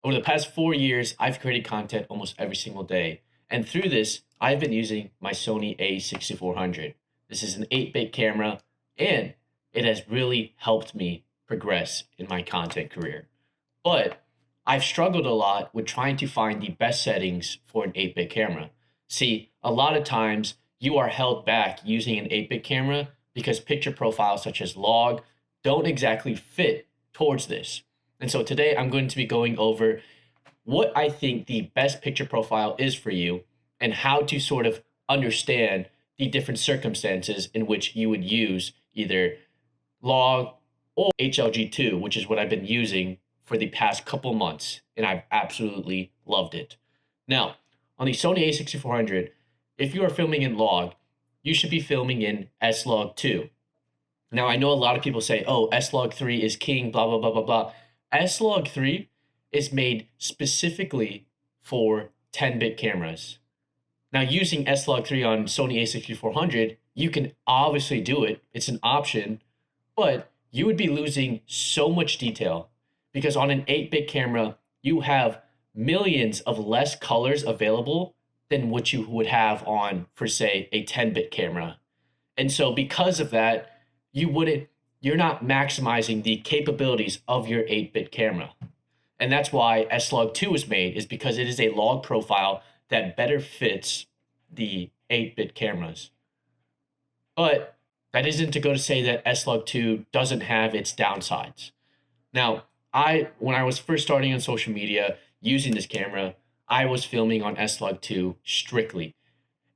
Over the past 4 years, I've created content almost every single day. And through this, I've been using my Sony a6400. This is an 8-bit camera, and it has really helped me progress in my content career. But I've struggled a lot with trying to find the best settings for an 8-bit camera. See, a lot of times you are held back using an 8-bit camera because picture profiles such as log don't exactly fit towards this. And so today I'm going to be going over what I think the best picture profile is for you and how to sort of understand the different circumstances in which you would use either log or HLG2, which is what I've been using for the past couple months, and I've absolutely loved it. Now, on the Sony a6400, if you are filming in log, you should be filming in SLOG2. Now, I know a lot of people say, oh, SLOG3 is king, blah, blah, blah, blah, blah. SLOG3 is made specifically for 10-bit cameras. Now, using SLOG3 on Sony a6400, you can obviously do it. It's an option, but you would be losing so much detail because on an 8-bit camera, you have millions of less colors available than what you would have on, for say, a 10-bit camera. And so because of that, you're not maximizing the capabilities of your 8-bit camera. And that's why SLOG2 is made, is because it is a log profile that better fits the 8-bit cameras. But that isn't to go to say that SLOG2 doesn't have its downsides. Now, when I was first starting on social media using this camera, I was filming on SLOG2 strictly.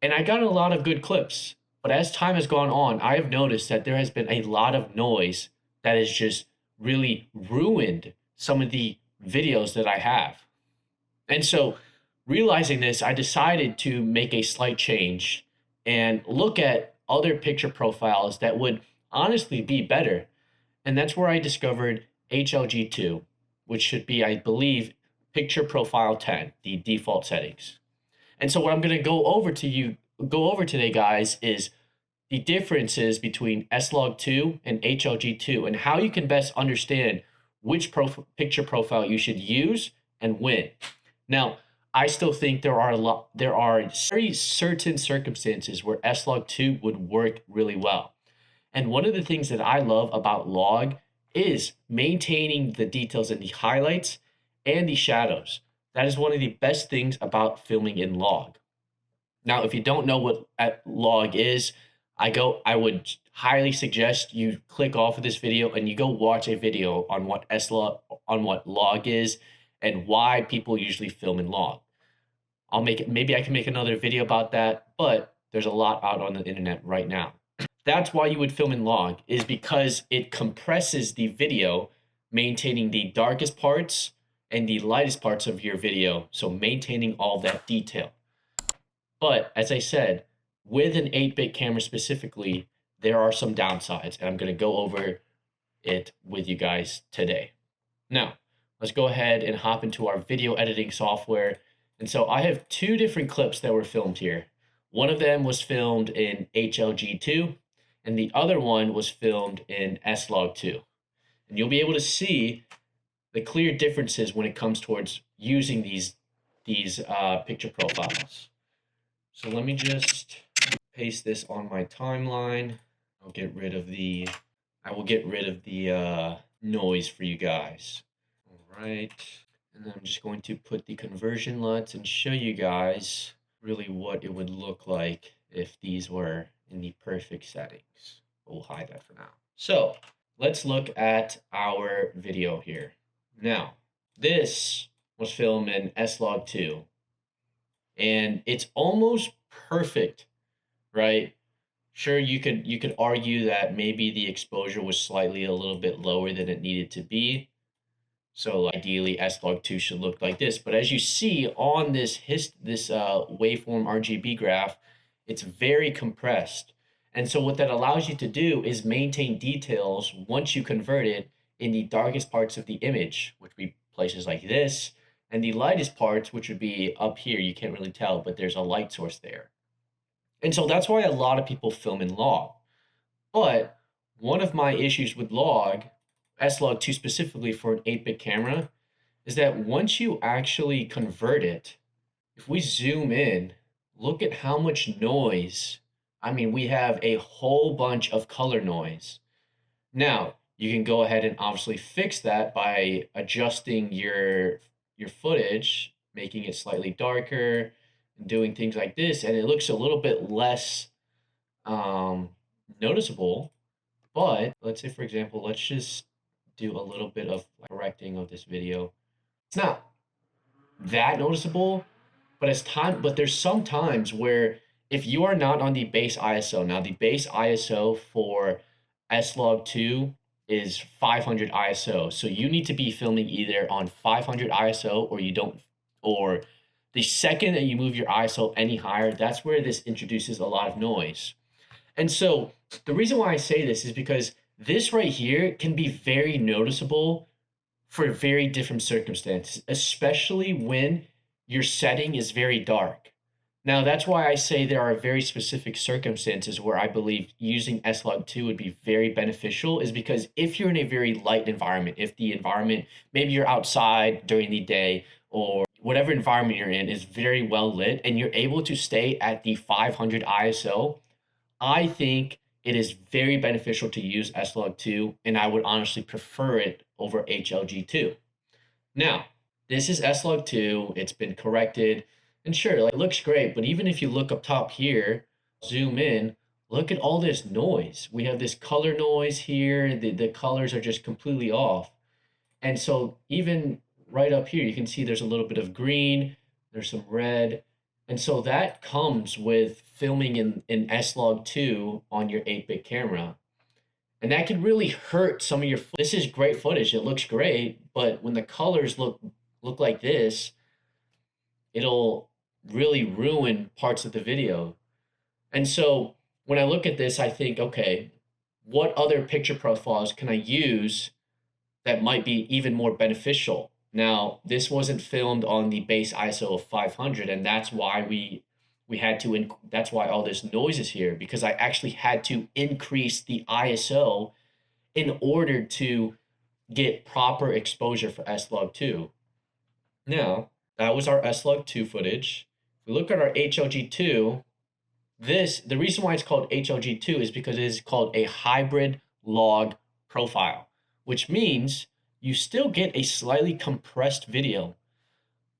And I got a lot of good clips. But as time has gone on, I have noticed that there has been a lot of noise that has just really ruined some of the videos that I have. And so, realizing this, I decided to make a slight change and look at other picture profiles that would honestly be better. And that's where I discovered HLG2, which should be, I believe, picture profile 10, the default settings. And so what I'm going to go over today, guys, is the differences between SLOG2 and HLG2 and how you can best understand which picture profile you should use and when. Now, I still think there are very certain circumstances where SLOG2 would work really well. And one of the things that I love about log is maintaining the details in the highlights and the shadows. That is one of the best things about filming in log. Now, if you don't know what log is, I would highly suggest you click off of this video and you go watch a video on what log is and why people usually film in log. Maybe I can make another video about that, but there's a lot out on the internet right now. That's why you would film in log, is because it compresses the video, maintaining the darkest parts and the lightest parts of your video, so maintaining all that detail. But as I said, with an 8-bit camera specifically, there are some downsides, and I'm going to go over it with you guys today. Now, let's go ahead and hop into our video editing software. And so I have two different clips that were filmed here. One of them was filmed in HLG2, and the other one was filmed in SLOG2. And you'll be able to see the clear differences when it comes towards using these picture profiles. So let me just paste this on my timeline. I will get rid of the noise for you guys. All right. And then I'm just going to put the conversion LUTs and show you guys really what it would look like if these were in the perfect settings. We'll hide that for now. So let's look at our video here. Now, this was filmed in SLOG2, and it's almost perfect, right? Sure, you could argue that maybe the exposure was slightly a little bit lower than it needed to be. So ideally, SLOG2 should look like this. But as you see on this waveform RGB graph, it's very compressed. And so what that allows you to do is maintain details once you convert it in the darkest parts of the image, which would be places like this, and the lightest parts, which would be up here. You can't really tell, but there's a light source there. And so that's why a lot of people film in log. But one of my issues with log, SLOG2 specifically for an 8-bit camera, is that once you actually convert it, if we zoom in, look at how much noise. I mean, we have a whole bunch of color noise. Now, you can go ahead and obviously fix that by adjusting your footage, making it slightly darker, and doing things like this, and it looks a little bit less um, noticeable. But let's say, for example, let's just do a little bit of correcting of this video. It's not that noticeable, but there's some times where if you are not on the base ISO, now the base ISO for SLOG2 is 500 ISO. So you need to be filming either on 500 ISO or you don't, or the second that you move your ISO any higher, that's where this introduces a lot of noise. And so the reason why I say this is because this right here can be very noticeable for very different circumstances, especially when your setting is very dark. Now, that's why I say there are very specific circumstances where I believe using SLOG2 would be very beneficial, is because if you're in a very light environment, if the environment, maybe you're outside during the day or whatever environment you're in is very well lit and you're able to stay at the 500 ISO, I think it is very beneficial to use SLOG2, and I would honestly prefer it over HLG2. Now, this is SLOG2, it's been corrected, and sure, like, it looks great, but even if you look up top here, zoom in, look at all this noise. We have this color noise here, the colors are just completely off. And so even right up here, you can see there's a little bit of green, there's some red. And so that comes with filming in SLOG2 on your 8-bit camera. And that could really hurt some of your, this is great footage, it looks great, but when the colors look like this, it'll really ruin parts of the video. And so when I look at this, I think, okay, what other picture profiles can I use that might be even more beneficial? Now, this wasn't filmed on the base ISO of 500, and that's why we had to, that's why all this noise is here, because I actually had to increase the ISO in order to get proper exposure for SLOG2. Now, that was our SLOG2 footage. If we look at our HLG2, the reason why it's called HLG2 is because it is called a hybrid log profile, which means you still get a slightly compressed video.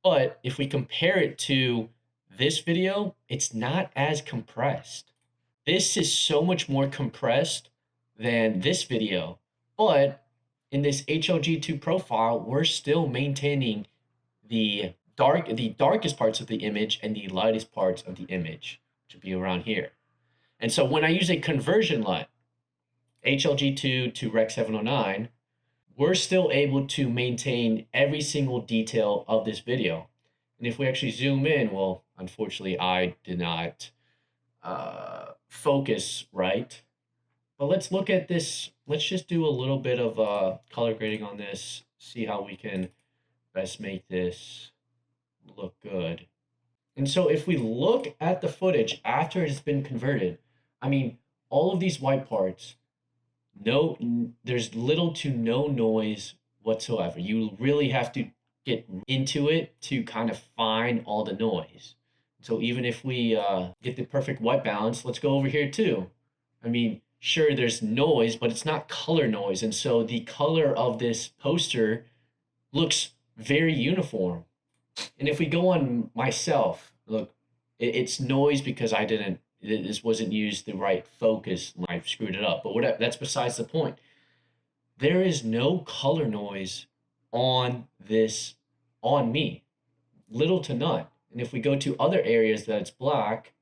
But if we compare it to this video, it's not as compressed. This is so much more compressed than this video. But in this HLG2 profile, we're still maintaining the darkest parts of the image and the lightest parts of the image, which would be around here. And so when I use a conversion LUT, HLG2 to Rec 709, we're still able to maintain every single detail of this video. And if we actually zoom in, well, unfortunately, I did not focus right. But let's look at this. Let's just do a little bit of color grading on this, see how we can best make this look good. And so if we look at the footage after it's been converted, I mean, all of these white parts, there's little to no noise whatsoever. You really have to get into it to kind of find all the noise. So even if we get the perfect white balance, let's go over here too. I mean, sure, there's noise, but it's not color noise. And so the color of this poster looks very uniform. And if we go on myself, look, it's noise because this wasn't used the right focus. I screwed it up, but whatever, that's besides the point. There is no color noise on this, on me, little to none. And if we go to other areas that it's black,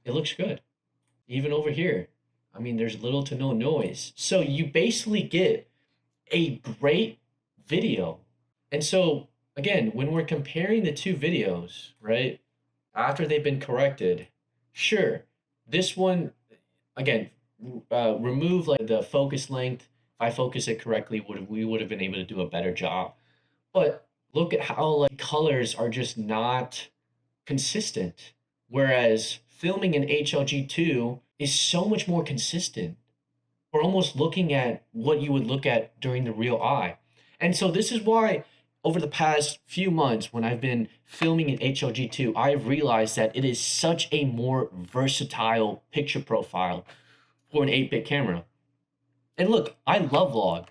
it looks good. Even over here, I mean, there's little to no noise. So you basically get a great video. And so again, when we're comparing the two videos, right, after they've been corrected, sure, this one, again, remove like the focus length. If I focus it correctly, we would have been able to do a better job. But look at how like colors are just not consistent. Whereas filming in HLG2 is so much more consistent. We're almost looking at what you would look at during the real eye. And so this is why over the past few months when I've been filming in HLG2, I've realized that it is such a more versatile picture profile for an 8-bit camera. And look, I love Log,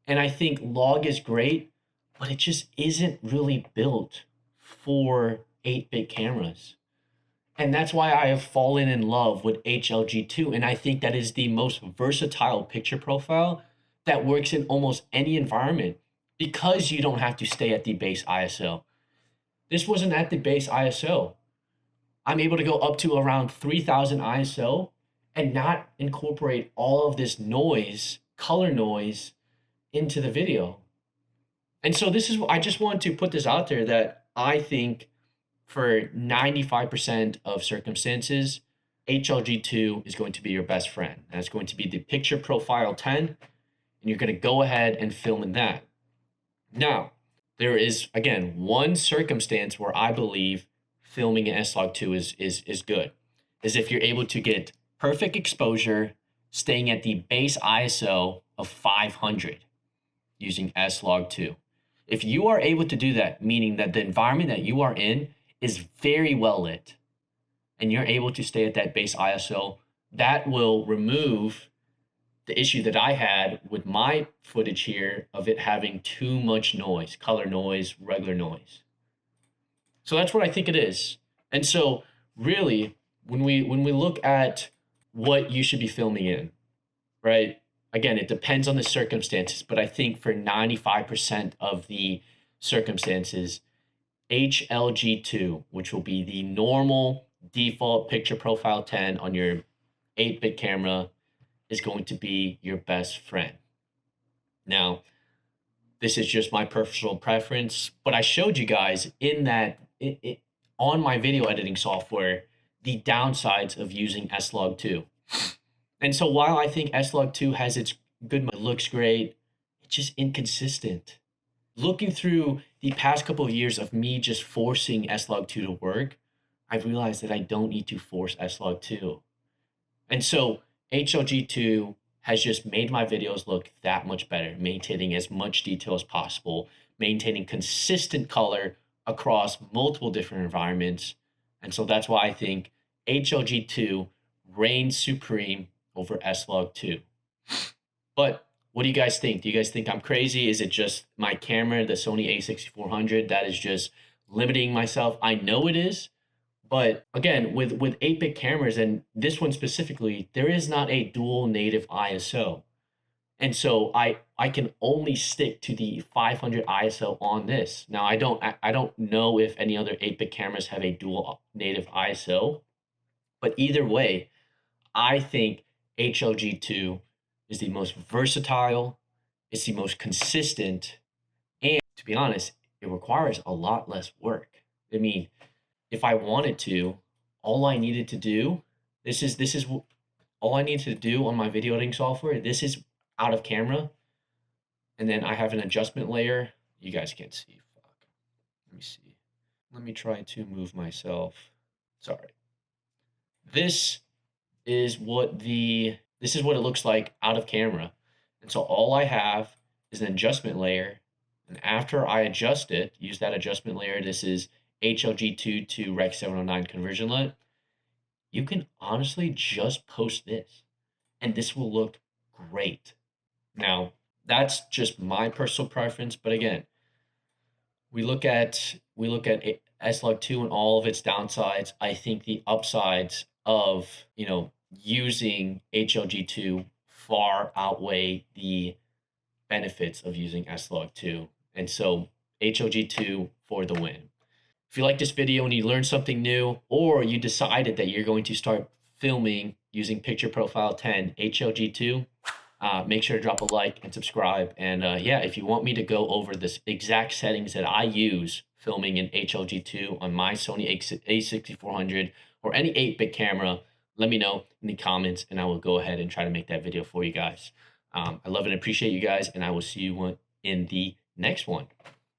and I think Log is great, but it just isn't really built for 8-bit cameras. And that's why I have fallen in love with HLG2. And I think that is the most versatile picture profile that works in almost any environment because you don't have to stay at the base ISO. This wasn't at the base ISO. I'm able to go up to around 3000 ISO and not incorporate all of this noise, color noise, into the video. And so this is, I just want to put this out there that I think for 95% of circumstances, HLG2 is going to be your best friend. And it's going to be the picture profile 10, and you're going to go ahead and film in that. Now, there is, again, one circumstance where I believe filming in SLOG2 is good, is if you're able to get perfect exposure, staying at the base ISO of 500 using SLOG2. If you are able to do that, meaning that the environment that you are in is very well lit, and you're able to stay at that base ISO, that will remove the issue that I had with my footage here of it having too much noise, color noise, regular noise. So that's what I think it is. And so really, when we look at what you should be filming in, right? Again, it depends on the circumstances, but I think for 95% of the circumstances, HLG2, which will be the normal default picture profile 10 on your 8-bit camera, is going to be your best friend. Now, this is just my personal preference, but I showed you guys in that on my video editing software the downsides of using SLOG2. And so while I think SLOG2 has its good, it looks great, it's just inconsistent. Looking through the past couple of years of me just forcing SLOG2 to work, I've realized that I don't need to force SLOG2. And so HLG2 has just made my videos look that much better, maintaining as much detail as possible, maintaining consistent color across multiple different environments. And so that's why I think HLG2 reigns supreme over SLOG2. But what do you guys think? Do you guys think I'm crazy? Is it just my camera, the Sony a6400, that is just limiting myself? I know it is. But again, with 8-bit cameras, and this one specifically, there is not a dual native ISO. And so I can only stick to the 500 ISO on this. Now, I don't know if any other 8-bit cameras have a dual native ISO, but either way, I think HLG2 is the most versatile, it's the most consistent, and to be honest, it requires a lot less work. I mean, if I wanted to, all I needed to do, this is all I need to do on my video editing software. This is out of camera, and then I have an adjustment layer. You guys can't see. Fuck. Let me see. Let me try to move myself. Sorry. This is what it looks like out of camera. And so all I have is an adjustment layer. And after I adjust it, use that adjustment layer, this is HLG2 to Rec 709 conversion LUT, you can honestly just post this and this will look great. Now, that's just my personal preference, but again, we look at SLOG2 and all of its downsides. I think the upsides of, using HLG2 far outweigh the benefits of using SLOG2. And so HLG2 for the win. If you like this video and you learned something new, or you decided that you're going to start filming using picture profile 10 HLG2, make sure to drop a like and subscribe. And yeah, if you want me to go over this exact settings that I use filming in HLG2 on my Sony a6400 or any 8-bit camera, let me know in the comments and I will go ahead and try to make that video for you guys. I love and appreciate you guys, and I will see you in the next one.